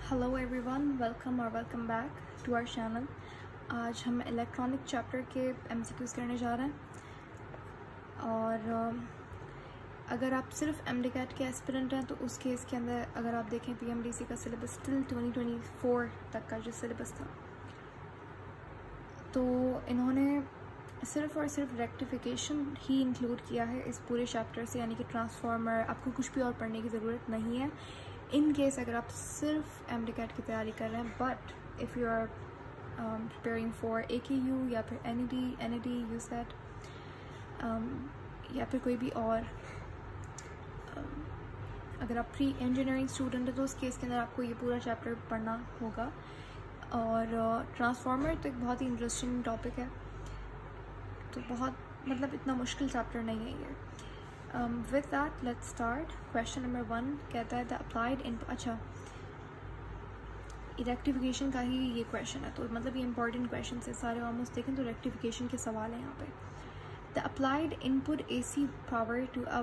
Hello everyone, welcome back to our channel. आज हम electronic chapter के एमसीक्यूज़ करने जा रहे हैं। और अगर आप सिर्फ एमडीकैट के एस्पिरेंट हैं तो उस केस के अंदर अगर आप देखें पीएमडीसी का सिलेबस टिल 2024 तक का जो सिलेबस था, तो इन्होंने सिर्फ और सिर्फ रेक्टिफिकेशन ही इंक्लूड किया है इस पूरे चैप्टर से, यानी कि ट्रांसफार्मर। आपको कुछ भी और पढ़ने की ज़रूरत नहीं है इन केस अगर आप सिर्फ एमडीकैट की तैयारी कर रहे हैं। But if you are preparing for AKU या फिर NED यूसेट या फिर कोई भी और अगर आप प्री इंजीनियरिंग स्टूडेंट है तो उस केस के अंदर आपको ये पूरा चैप्टर पढ़ना होगा। और ट्रांसफार्मर तो एक बहुत ही इंटरेस्टिंग टॉपिक है, तो बहुत मतलब इतना मुश्किल चैप्टर नहीं है ये। With that, let's start. Question number 1 कहता है द अप्लाइड इनपुट। अच्छा, रेक्टिफिकेशन का ही ये क्वेश्चन है, तो मतलब ये इंपॉर्टेंट क्वेश्चन है सारे ऑलमोस्ट देखें तो रेक्टिफिकेशन के सवाल हैं यहाँ पे। The applied input AC power to a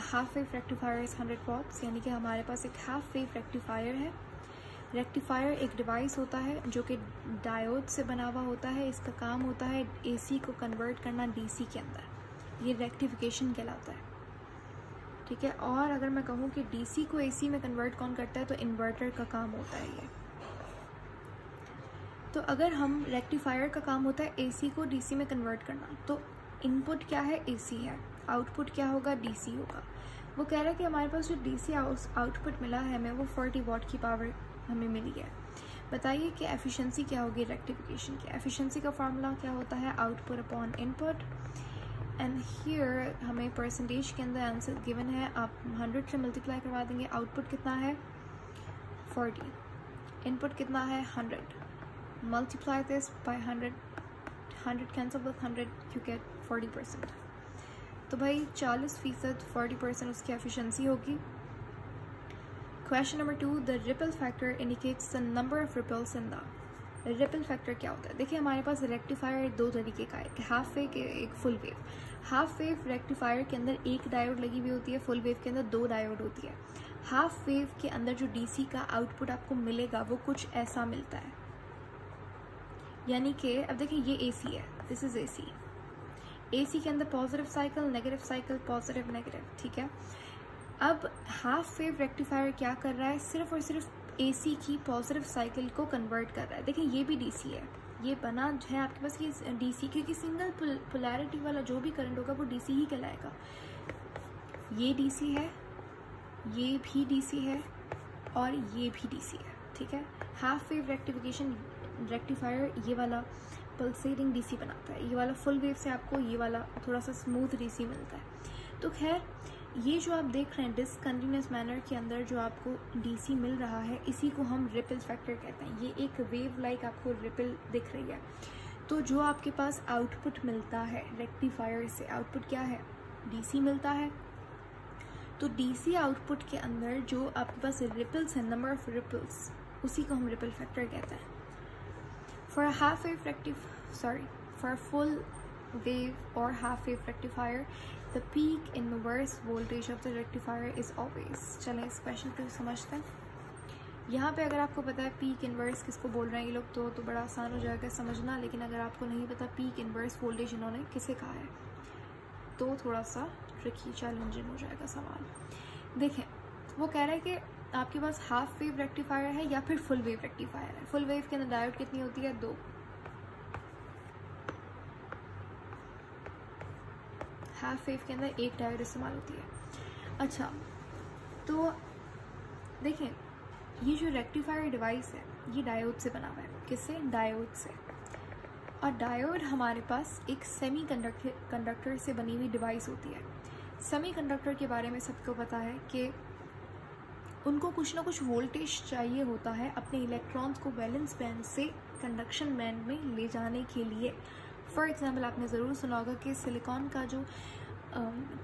half wave rectifier is 100 watts, यानी कि हमारे पास एक हाफ वेव रेक्टिफायर है। रेक्टिफायर एक डिवाइस होता है जो कि डायोड से बना हुआ होता है। इसका काम होता है AC को कन्वर्ट करना DC के अंदर, ये रेक्टिफिकेशन कहलाता है, ठीक है। और अगर मैं कहूँ कि DC को AC में कन्वर्ट कौन करता है तो इन्वर्टर का काम होता है ये। तो अगर हम रेक्टिफायर का काम होता है AC को DC में कन्वर्ट करना, तो इनपुट क्या है AC है, आउटपुट क्या होगा DC होगा। वो कह रहा है कि हमारे पास जो DC आउटपुट मिला है हमें वो 40 वॉट की पावर हमें मिली है। बताइए कि एफिशिएंसी क्या होगी रेक्टिफिकेशन की। एफिशिएंसी का फार्मूला क्या होता है, output upon input. And here हमें परसेंटेज के अंदर आंसर गिवन है, आप 100 से मल्टीप्लाई करवा देंगे। आउटपुट कितना है 40, इनपुट कितना है 100, multiply this by 100 cancel with 100, you get 40%। तो भाई 40% 40% उसकी एफिशिएंसी होगी। Question number 2, the ripple factor indicates the number of ripples in the. Ripple factor क्या होता है, देखिए हमारे पास रेक्टिफायर दो तरीके का है, एक हाफ वेव एक full wave. Half wave rectifier के अंदर एक डायोड लगी हुई होती है, फुल वेव के अंदर दो डायोड होती है। हाफ वेव के अंदर जो DC का आउटपुट आपको मिलेगा वो कुछ ऐसा मिलता है, यानी कि अब देखिए ये AC है, दिस इज AC के अंदर positive cycle negative cycle positive negative, ठीक है। अब हाफ वेव रेक्टिफायर क्या कर रहा है, सिर्फ और सिर्फ AC की पॉजिटिव साइकिल को कन्वर्ट कर रहा है। देखिए ये भी DC है, ये बना है आपके पास ये DC, क्योंकि सिंगल पोलैरिटी वाला जो भी करंट होगा वो DC ही कहलाएगा। ये DC है, ये भी DC है और ये भी DC है, ठीक है। हाफ वेव रेक्टिफायर ये वाला पल्सेटिंग DC बनाता है, ये वाला फुल वेव से आपको ये वाला थोड़ा सा स्मूथ DC मिलता है। तो खैर ये जो आप देख रहे हैं डिसकंटिन्यूस मैनर के अंदर जो आपको DC मिल रहा है, इसी को हम रिपल फैक्टर कहते हैं। ये एक वेव लाइक आपको रिपल दिख रही है। तो जो आपके पास आउटपुट मिलता है रेक्टिफायर से, आउटपुट क्या है DC मिलता है, तो DC आउटपुट के अंदर जो आपके पास रिपल्स है, नंबर ऑफ रिपल्स, उसी को हम रिपल फैक्टर कहते हैं। For half wave for full wave or half wave rectifier, the peak inverse voltage of the rectifier is always। चलें इस क्वेश्चन को समझते हैं। यहाँ पे अगर आपको पता है पीक इन्वर्स किसको बोल रहे हैं ये लोग तो बड़ा आसान हो जाएगा समझना, लेकिन अगर आपको नहीं पता पीक इन्वर्स वोल्टेज इन्होंने किसे कहा है तो थोड़ा सा ट्रिकी चैलेंजिंग हो जाएगा सवाल। देखें वो कह रहा है कि आपके पास हाफ वेव रेक्टिफायर है या फिर फुल वेव रेक्टिफायर है। फुल वेव के अंदर डायोड कितनी होती है, 2। हाफ वेव के अंदर एक डायोड इस्तेमाल होती है। अच्छा, तो देखें ये जो रेक्टिफायर डिवाइस है ये डायोड से बना हुआ है, किससे, डायोड से। और डायोड हमारे पास एक सेमीकंडक्टर से बनी हुई डिवाइस होती है। सेमीकंडक्टर के बारे में सबको पता है कि उनको कुछ ना कुछ वोल्टेज चाहिए होता है अपने इलेक्ट्रॉन्स को वैलेंस बैंड से कंडक्शन बैंड में ले जाने के लिए। फॉर एग्जाम्पल आपने ज़रूर सुना होगा कि सिलिकॉन का जो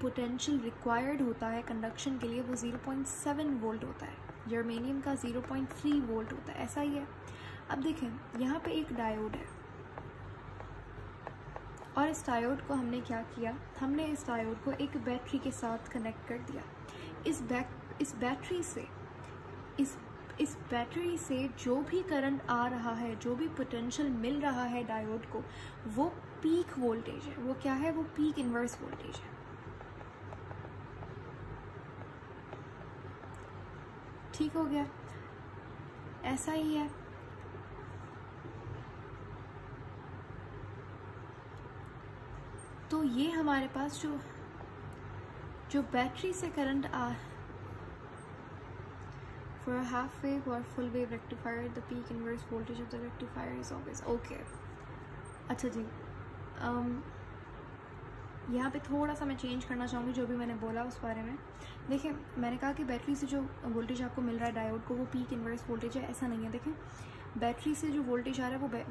पोटेंशियल रिक्वायर्ड होता है कंडक्शन के लिए वो 0.7 वोल्ट होता है, जर्मेनियम का 0.3 वोल्ट होता है, ऐसा ही है। अब देखें यहाँ पे एक डायोड है और इस डायोड को हमने क्या किया, हमने इस डायोड को एक बैटरी के साथ कनेक्ट कर दिया। इस बैटरी से इस इस बैटरी से जो भी करंट आ रहा है, जो भी पोटेंशियल मिल रहा है डायोड को, वो पीक वोल्टेज है। वो क्या है? वो पीक इनवर्स वोल्टेज है। ठीक हो गया? ऐसा ही है। तो ये हमारे पास जो बैटरी से करंट आ For a half wave or full wave rectifier, the peak inverse voltage of the rectifier is always okay. अच्छा जी, यहाँ पे थोड़ा सा मैं चेंज करना चाहूँगी जो भी मैंने बोला उस बारे में। देखिए, मैंने कहा कि बैटरी से जो वोल्टेज आपको मिल रहा है डायोड को, वो पीक इनवर्स वोल्टेज है। ऐसा नहीं है। देखें, बैटरी से जो वोल्टेज आ रहा है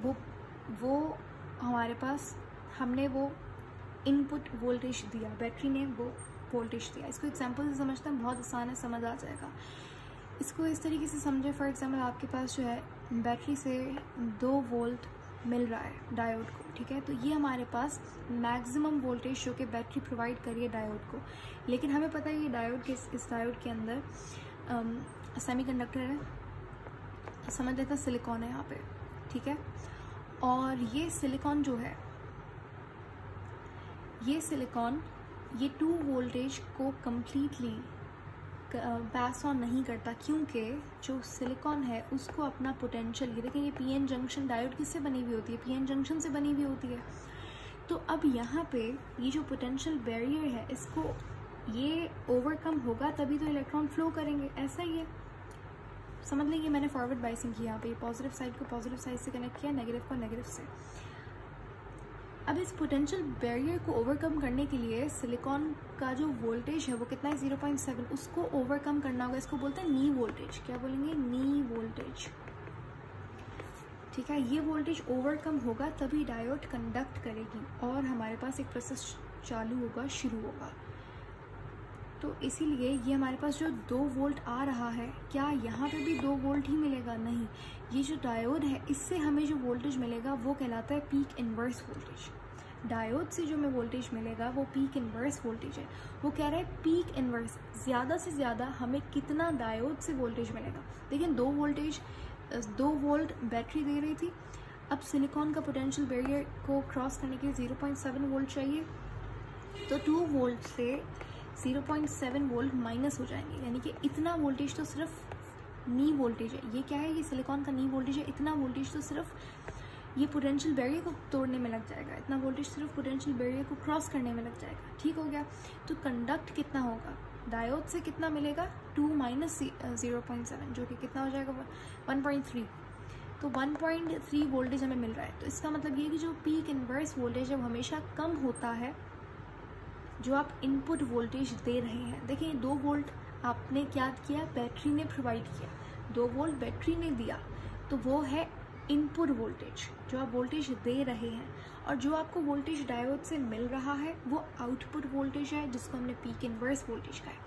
वो हमारे पास, हमने वो इनपुट वोल्टेज दिया, बैटरी ने वो वोल्टेज दिया। इसको एग्जाम्पल से समझते हैं, बहुत आसान है, समझ आ जाएगा। इसको इस तरीके से समझे, फॉर एग्जाम्पल आपके पास जो है बैटरी से 2 वोल्ट मिल रहा है डायोड को, ठीक है। तो ये हमारे पास मैक्सिमम वोल्टेज जो कि बैटरी प्रोवाइड करिए डायोड को। लेकिन हमें पता है ये डायोड के इस डायोड के अंदर सेमीकंडक्टर है, समझ लेते हैं सिलिकॉन है यहाँ पे, ठीक है। और ये सिलिकॉन जो है, ये सिलिकॉन ये 2 वोल्टेज को कम्प्लीटली पास ऑन नहीं करता, क्योंकि जो सिलिकॉन है उसको अपना पोटेंशियल, ये देखें, ये पीएन जंक्शन डायोड किससे बनी हुई होती है? पीएन जंक्शन से बनी हुई होती है। तो अब यहाँ पे ये जो पोटेंशियल बैरियर है, इसको ये ओवरकम होगा तभी तो इलेक्ट्रॉन फ्लो करेंगे। ऐसा ही है, समझ लेंगे। मैंने फॉरवर्ड बाइसिंग की यहाँ पे, पॉजिटिव साइड को पॉजिटिव साइड से कनेक्ट किया, नेगेटिव को नेगेटिव से। अब इस पोटेंशियल बैरियर को ओवरकम करने के लिए सिलिकॉन का जो वोल्टेज है वो कितना है? 0.7। उसको ओवरकम करना होगा। इसको बोलते हैं नी वोल्टेज। क्या बोलेंगे? नी वोल्टेज, ठीक है। ये वोल्टेज ओवरकम होगा तभी डायोड कंडक्ट करेगी और हमारे पास एक प्रोसेस चालू होगा, शुरू होगा। तो इसीलिए ये हमारे पास जो 2 वोल्ट आ रहा है, क्या यहाँ पे भी 2 वोल्ट ही मिलेगा? नहीं, ये जो डायोड है इससे हमें जो वोल्टेज मिलेगा वो कहलाता है पीक इनवर्स वोल्टेज। डायोड से जो हमें वोल्टेज मिलेगा वो पीक इनवर्स वोल्टेज है। वो कह रहा है पीक इनवर्स, ज़्यादा से ज़्यादा हमें कितना डायोड से वोल्टेज मिलेगा। लेकिन 2 वोल्ट बैटरी दे रही थी। अब सिलिकॉन का पोटेंशियल बैरियर को क्रॉस करने के लिए 0.7 वोल्ट चाहिए, तो 2 वोल्ट से 0.7 वोल्ट माइनस हो जाएंगे, यानी कि इतना वोल्टेज तो सिर्फ नी वोल्टेज है। ये क्या है? ये सिलिकॉन का नी वोल्टेज है। इतना वोल्टेज तो सिर्फ ये पोटेंशियल बैरियर को तोड़ने में लग जाएगा, इतना वोल्टेज सिर्फ पोटेंशियल बैरियर को क्रॉस करने में लग जाएगा। ठीक हो गया? तो कंडक्ट कितना होगा? डायोड से कितना मिलेगा? 2 माइनस 0.7, जो कि कितना हो जाएगा? 1.3। तो 1.3 वोल्टेज हमें मिल रहा है। तो इसका मतलब ये कि जो पीक इनवर्स वोल्टेज है वो हमेशा कम होता है जो आप इनपुट वोल्टेज दे रहे हैं। देखिए, 2 वोल्ट आपने क्या किया? बैटरी ने प्रोवाइड किया। 2 वोल्ट बैटरी ने दिया, तो वो है इनपुट वोल्टेज जो आप वोल्टेज दे रहे हैं, और जो आपको वोल्टेज डायोड से मिल रहा है वो आउटपुट वोल्टेज है, जिसको हमने पीक इनवर्स वोल्टेज कहा है।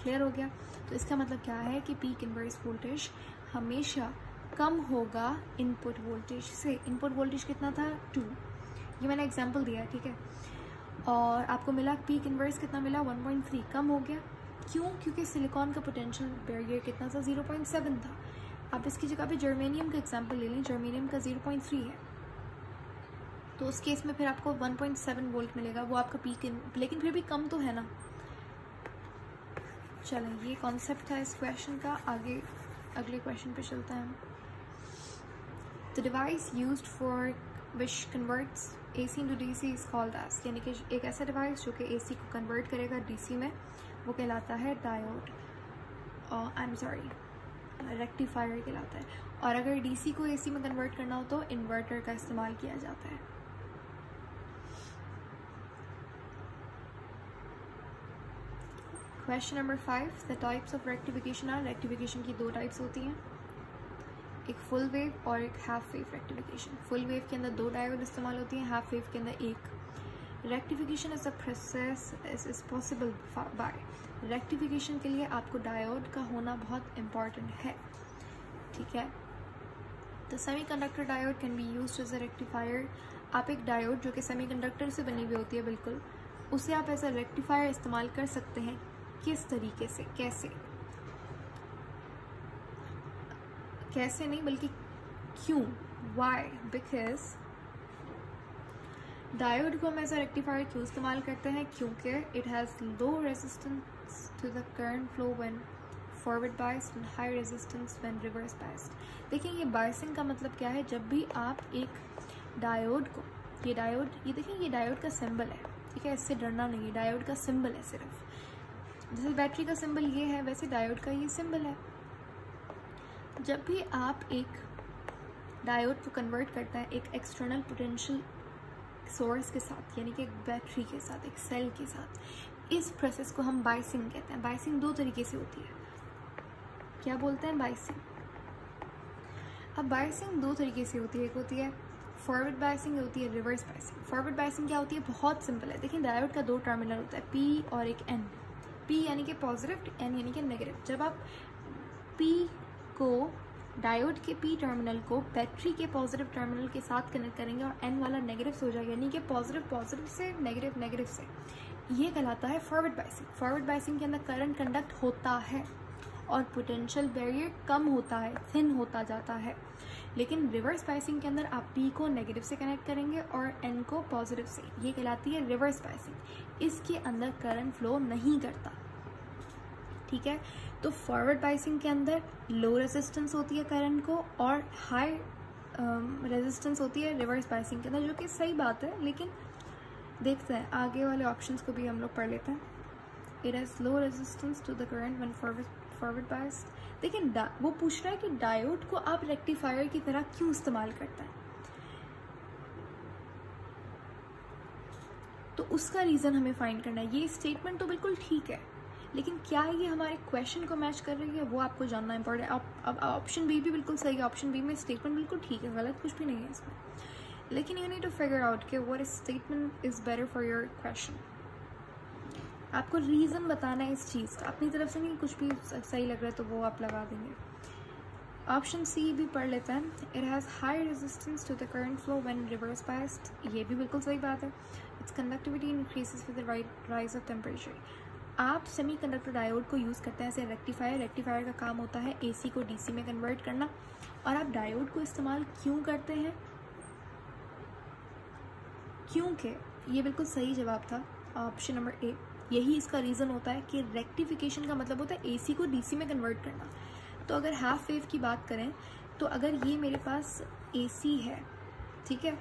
क्लियर हो गया? तो इसका मतलब क्या है कि पीक इनवर्स वोल्टेज हमेशा कम होगा इनपुट वोल्टेज से। इनपुट वोल्टेज कितना था? 2। ये मैंने एग्जाम्पल दिया है, ठीक है। और आपको मिला पीक इनवर्स कितना मिला? 1.3। कम हो गया। क्यों? क्योंकि सिलिकॉन का पोटेंशियल बैरियर कितना था? 0.7 था। आप इसकी जगह पे जर्मेनियम का एग्जाम्पल ले लें, जर्मेनियम का 0.3 है, तो उस केस में फिर आपको 1.7 वोल्ट मिलेगा। वो आपका पीक लेकिन फिर भी कम तो है ना। चलें, ये कॉन्सेप्ट था इस क्वेश्चन का। आगे अगले क्वेश्चन पे चलते हैं। The device used for which converts AC into DC is called as, यानी कि एक ऐसा डिवाइस जो कि AC को कन्वर्ट करेगा DC में, वो कहलाता है डायोड, रेक्टिफायर कहलाता है। और अगर DC को AC में कन्वर्ट करना हो तो इन्वर्टर का इस्तेमाल किया जाता है। Question number 5, the types of rectification are. Rectification की 2 टाइप्स होती हैं, एक फुल वेव और एक half wave rectification. Full wave के अंदर 2 डायोड इस्तेमाल होती हैं, हाफ वेव के अंदर 1। Rectification is a process is possible by. Rectification के लिए आपको डायोड का होना बहुत इम्पॉर्टेंट है, ठीक है। तो semiconductor diode can be used as a rectifier. आप एक डायोड जो कि सेमीकंडक्टर से बनी हुई होती है, बिल्कुल, उसे आप एज अ रेक्टिफायर इस्तेमाल कर सकते हैं। किस तरीके से, कैसे? कैसे नहीं बल्कि क्यों, वाई, बिकॉज डायोड को हम ऐसा रेक्टिफायर क्यों इस्तेमाल करते हैं, क्योंकि it has low resistance to the current flow when forward biased and high resistance when reverse biased. देखिए ये बायसिंग का मतलब क्या है, जब भी आप एक डायोड को, ये डायोड, ये देखिए ये डायोड का सिंबल है, ठीक है, इससे डरना नहीं है, डायोड का सिंबल है सिर्फ, जैसे बैटरी का सिंबल ये है वैसे डायोड का ये सिंबल है। जब भी आप एक डायोड को कन्वर्ट करता है एक एक्सटर्नल पोटेंशियल सोर्स के साथ, यानी कि एक बैटरी के साथ, एक सेल के साथ, इस प्रोसेस को हम बायसिंग कहते हैं। बायसिंग दो तरीके से होती है, क्या बोलते हैं, बायसिंग। अब बायसिंग दो तरीके से होती है, एक होती है फॉरवर्ड बायसिंग, होती है रिवर्स बायसिंग। फॉरवर्ड बायसिंग क्या होती है, बहुत सिंपल है। देखिए डायोड का दो टर्मिनल होता है, पी और एक एन। पी यानी कि पॉजिटिव, एन यानी कि नेगेटिव। जब आप पी को, डायोड के पी टर्मिनल को बैटरी के पॉजिटिव टर्मिनल के साथ कनेक्ट करेंगे और एन वाला नेगेटिव से हो जाएगा, यानी कि पॉजिटिव पॉजिटिव से, नेगेटिव नेगेटिव से, ये कहलाता है फॉरवर्ड बायसिंग। फॉरवर्ड बायसिंग के अंदर करंट कंडक्ट होता है और पोटेंशियल बैरियर कम होता है, थिन होता जाता है। लेकिन रिवर्स बायसिंग के अंदर आप पी को नेगेटिव से कनेक्ट करेंगे और एन को पॉजिटिव से, ये कहलाती है रिवर्स बायसिंग। इसके अंदर करंट फ्लो नहीं करता, ठीक है। तो फॉरवर्ड बायसिंग के अंदर लो रेजिस्टेंस होती है करंट को और हाई रेजिस्टेंस होती है रिवर्स बायसिंग के अंदर, जो कि सही बात है। लेकिन देखते हैं आगे वाले ऑप्शंस को भी हम लोग पढ़ लेते हैं। It has low resistance to the current when forward biased. देखिए वो पूछ रहा है कि डायोड को आप रेक्टिफायर की तरह क्यों इस्तेमाल करता है, तो उसका रीज़न हमें फाइंड करना है। ये स्टेटमेंट तो बिल्कुल ठीक है, लेकिन क्या ये हमारे क्वेश्चन को मैच कर रही है, वो आपको जानना इंपॉर्टेंट है। अब ऑप्शन बी भी बिल्कुल सही है, ऑप्शन बी में स्टेटमेंट बिल्कुल ठीक है, गलत कुछ भी नहीं है इसमें। लेकिन you need to figure out कि what statement is better for your question. आपको रीज़न बताना है इस चीज़ का, अपनी तरफ से नहीं, कुछ भी सही लग रहा है तो वो आप लगा देंगे। ऑप्शन सी भी पढ़ लेते हैं। It has high resistance to the current flow when reverse biased, ये भी बिल्कुल सही बात है। Its conductivity increases with the rise of temperature. आप सेमीकंडक्टर डायोड को यूज़ करते हैं एज ए रेक्टिफायर। रेक्टिफायर का काम होता है एसी को डीसी में कन्वर्ट करना। और आप डायोड को इस्तेमाल क्यों करते हैं, क्योंकि ये बिल्कुल सही जवाब था, ऑप्शन नंबर ए। यही इसका रीज़न होता है कि रेक्टिफिकेशन का मतलब होता है एसी को डीसी में कन्वर्ट करना। तो अगर हाफ वेव की बात करें तो अगर ये मेरे पास एसी है, ठीक है,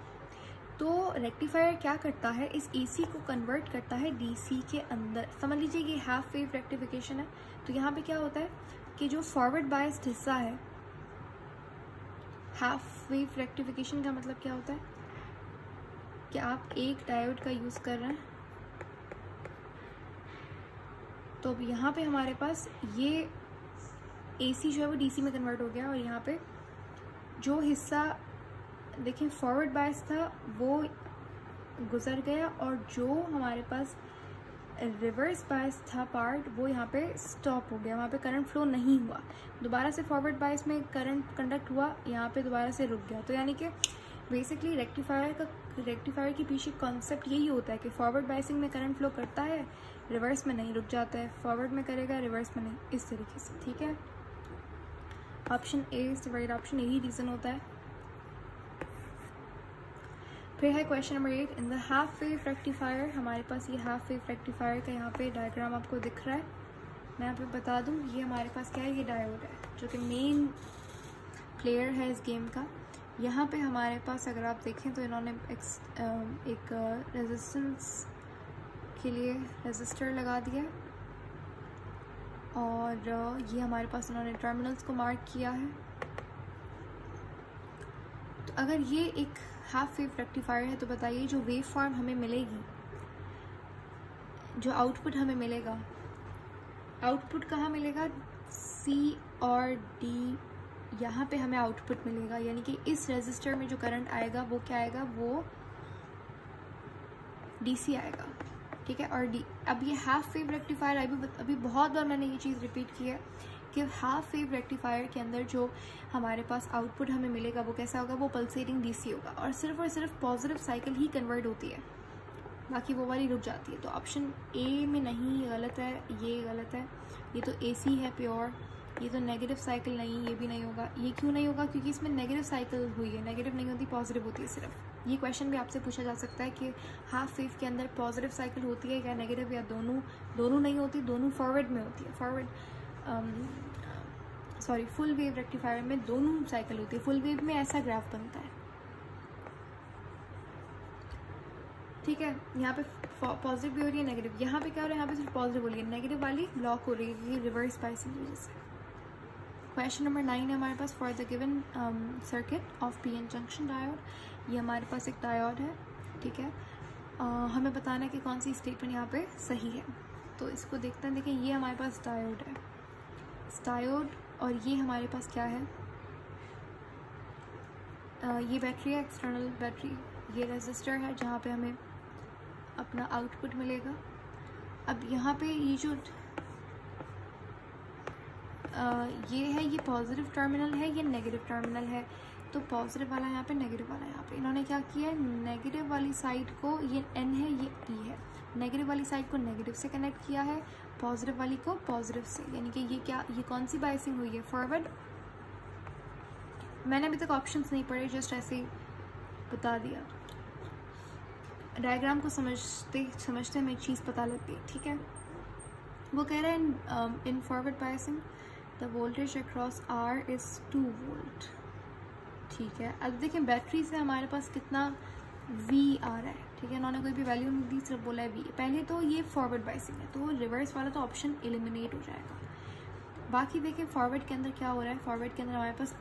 तो रेक्टिफायर क्या करता है, इस एसी को कन्वर्ट करता है डीसी के अंदर। समझ लीजिए ये हाफ वेव रेक्टिफिकेशन है। तो यहाँ पे क्या होता है कि जो फॉरवर्ड बायस्ड हिस्सा है, हाफ वेव रेक्टिफिकेशन का मतलब क्या होता है कि आप एक डायोड का यूज़ कर रहे हैं, तो अब यहाँ पे हमारे पास ये एसी जो है वो डीसी में कन्वर्ट हो गया और यहाँ पे जो हिस्सा देखिए फॉरवर्ड बायस था वो गुजर गया और जो हमारे पास रिवर्स बायस था पार्ट वो यहाँ पे स्टॉप हो गया, वहाँ पे करंट फ्लो नहीं हुआ। दोबारा से फॉरवर्ड बायस में करंट कंडक्ट हुआ, यहाँ पे दोबारा से रुक गया। तो यानी कि बेसिकली रेक्टिफायर के पीछे कॉन्सेप्ट यही होता है कि फॉरवर्ड बायसिंग में करंट फ्लो करता है, रिवर्स में नहीं, रुक जाता है, फॉरवर्ड में करेगा, रिवर्स में नहीं, इस तरीके से, ठीक है। Option A is the right option, यही रीज़न होता है। फिर है question number 8। In the half wave rectifier, हमारे पास ये हाफ वेव रेक्टिफायर का यहाँ पे डायग्राम आपको दिख रहा है। मैं यहाँ पे बता दूँ, ये हमारे पास क्या है, ये डायोड है जो कि मेन प्लेयर है इस गेम का। यहाँ पे हमारे पास अगर आप देखें तो इन्होंने एक रेजिस्टेंस के लिए रेजिस्टर लगा दिया और ये हमारे पास इन्होंने टर्मिनल्स को मार्क किया है। तो अगर ये एक हाफ वेव रेक्टिफायर है तो बताइए जो वेव फॉर्म हमें मिलेगी, जो आउटपुट हमें मिलेगा, आउटपुट कहाँ मिलेगा, सी और डी, यहाँ पे हमें आउटपुट मिलेगा। यानी कि इस रेजिस्टर में जो करंट आएगा वो क्या आएगा, वो डीसी आएगा, ठीक है। और अब ये हाफ वेव रेक्टिफायर, अभी बहुत बार मैंने ये चीज़ रिपीट की है कि हाफ वेव रेक्टिफायर के अंदर जो हमारे पास आउटपुट हमें मिलेगा वो कैसा होगा, वो पल्सेटिंग डीसी होगा और सिर्फ पॉजिटिव साइकिल ही कन्वर्ट होती है, बाकी वो वाली रुक जाती है। तो ऑप्शन ए में नहीं, ये गलत है, ये गलत है, ये तो एसी है प्योर, ये तो नेगेटिव साइकिल नहीं, ये भी नहीं होगा। ये क्यों नहीं होगा? क्योंकि इसमें नेगेटिव साइकिल हुई है, नेगेटिव नहीं होती, पॉजिटिव होती है सिर्फ। ये क्वेश्चन भी आपसे पूछा जा सकता है कि हाफ वेव के अंदर पॉजिटिव साइकिल होती है या नेगेटिव, या दोनों नहीं होती, दोनों फॉरवर्ड में होती है। फुल वेव रेक्टिफायर में दोनों साइकिल होती है। फुल वेव में ऐसा ग्राफ बनता है, ठीक है। यहाँ पे पॉजिटिव भी हो रही है, नेगेटिव। यहाँ पे क्या हो रहा है? यहाँ पे सिर्फ पॉजिटिव हो रही है, नेगेटिव वाली ब्लॉक हो रही है, ये रिवर्स बायसिंग की वजह से। क्वेश्चन नंबर 9 है हमारे पास, for the given circuit of P N junction diode. ये हमारे पास एक डायोड है, ठीक है। हमें बताना है कि कौन सी स्टेटमेंट यहाँ पे सही है। तो इसको देखते हैं। देखिए ये हमारे पास डायोड है, डायोड, और ये हमारे पास क्या है? ये बैटरी है, एक्सटर्नल बैटरी। ये रेजिस्टर है जहाँ पे हमें अपना आउटपुट मिलेगा। अब यहाँ पे ये जो ये है, ये पॉजिटिव टर्मिनल है, ये नेगेटिव टर्मिनल है। तो पॉजिटिव वाला यहाँ पे, नेगेटिव वाला यहाँ पे। इन्होंने क्या किया है? नेगेटिव वाली साइड को, ये N है, ये E है, नेगेटिव वाली साइड को नेगेटिव से कनेक्ट किया है, पॉजिटिव वाली को पॉजिटिव से। यानी कि ये क्या, ये कौन सी बायसिंग हुई है? फॉरवर्ड। मैंने अभी तक ऑप्शंस नहीं पढ़े, जस्ट ऐसे ही बता दिया। डायग्राम को समझते समझते हमें एक चीज़ पता लगती है, ठीक है। वो कह रहे हैं in forward biasing the voltage across R is 2 volt, ठीक है। अब देखिए बैटरी से हमारे पास कितना V आ रहा है, ठीक है। इन्होंने कोई भी वैल्यू नहीं दी, सिर्फ बोला है V। पहले तो ये फॉरवर्ड बायसिंग है, तो रिवर्स वाला तो ऑप्शन एलिमिनेट हो जाएगा। बाकी देखिए फॉरवर्ड के अंदर क्या हो रहा है। फॉरवर्ड के अंदर हमारे पास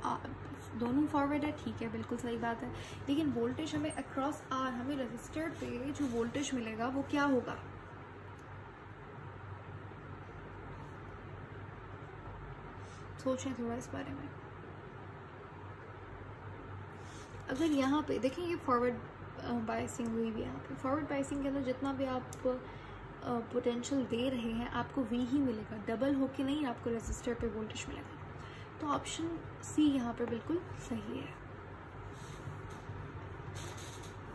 दोनों फॉरवर्ड है, ठीक है, बिल्कुल सही बात है। लेकिन वोल्टेज हमें अक्रॉस R, हमें रजिस्टर पे जो वोल्टेज मिलेगा वो क्या होगा? सोचें थोड़ा इस बारे में। अगर यहाँ पे देखें, ये फॉरवर्ड बायसिंग हुई भी, यहाँ पे फॉरवर्ड बायसिंग के अंदर जितना भी आप पोटेंशियल दे रहे हैं आपको V ही मिलेगा, डबल होके नहीं आपको रेजिस्टर पे वोल्टेज मिलेगा। तो ऑप्शन सी यहाँ पे बिल्कुल सही है।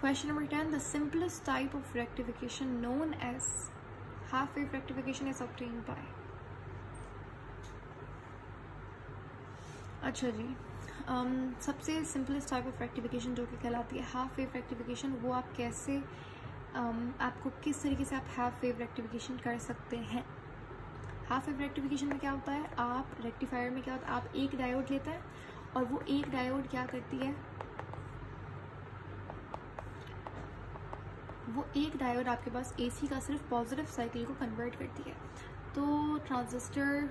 Question number 10, the simplest type of rectification known as half wave rectification is obtained by. अच्छा जी, सबसे सिंपलेस्ट टाइप ऑफ रेक्टिफिकेशन जो कि कहलाती है हाफ वेव रेक्टिफिकेशन, वो आप कैसे आपको किस तरीके से आप हाफ वेव रेक्टिफिकेशन कर सकते हैं। हाफ वेव रेक्टिफिकेशन में क्या होता है? आप रेक्टिफायर में क्या होता है? आप एक डायोड लेते हैं और वो एक डायोड क्या करती है? वो एक डायोड आपके पास AC का सिर्फ पॉजिटिव साइकिल को कन्वर्ट करती है। तो transistor,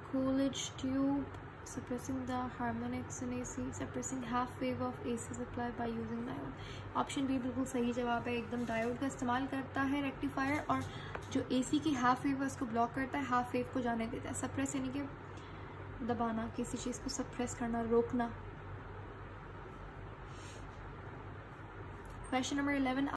Coolidge tube suppressing the harmonics in AC, suppressing half wave of AC supply by using diode। Option B बिल्कुल सही जवाब है। एकदम डायोड का इस्तेमाल करता है रेक्टिफायर, और जो AC की हाफ वेव है उसको ब्लॉक करता है, हाफ वेव को जाने देता है। सप्रेस यानी कि दबाना, किसी चीज़ को सप्रेस करना, रोकना। Question number 11,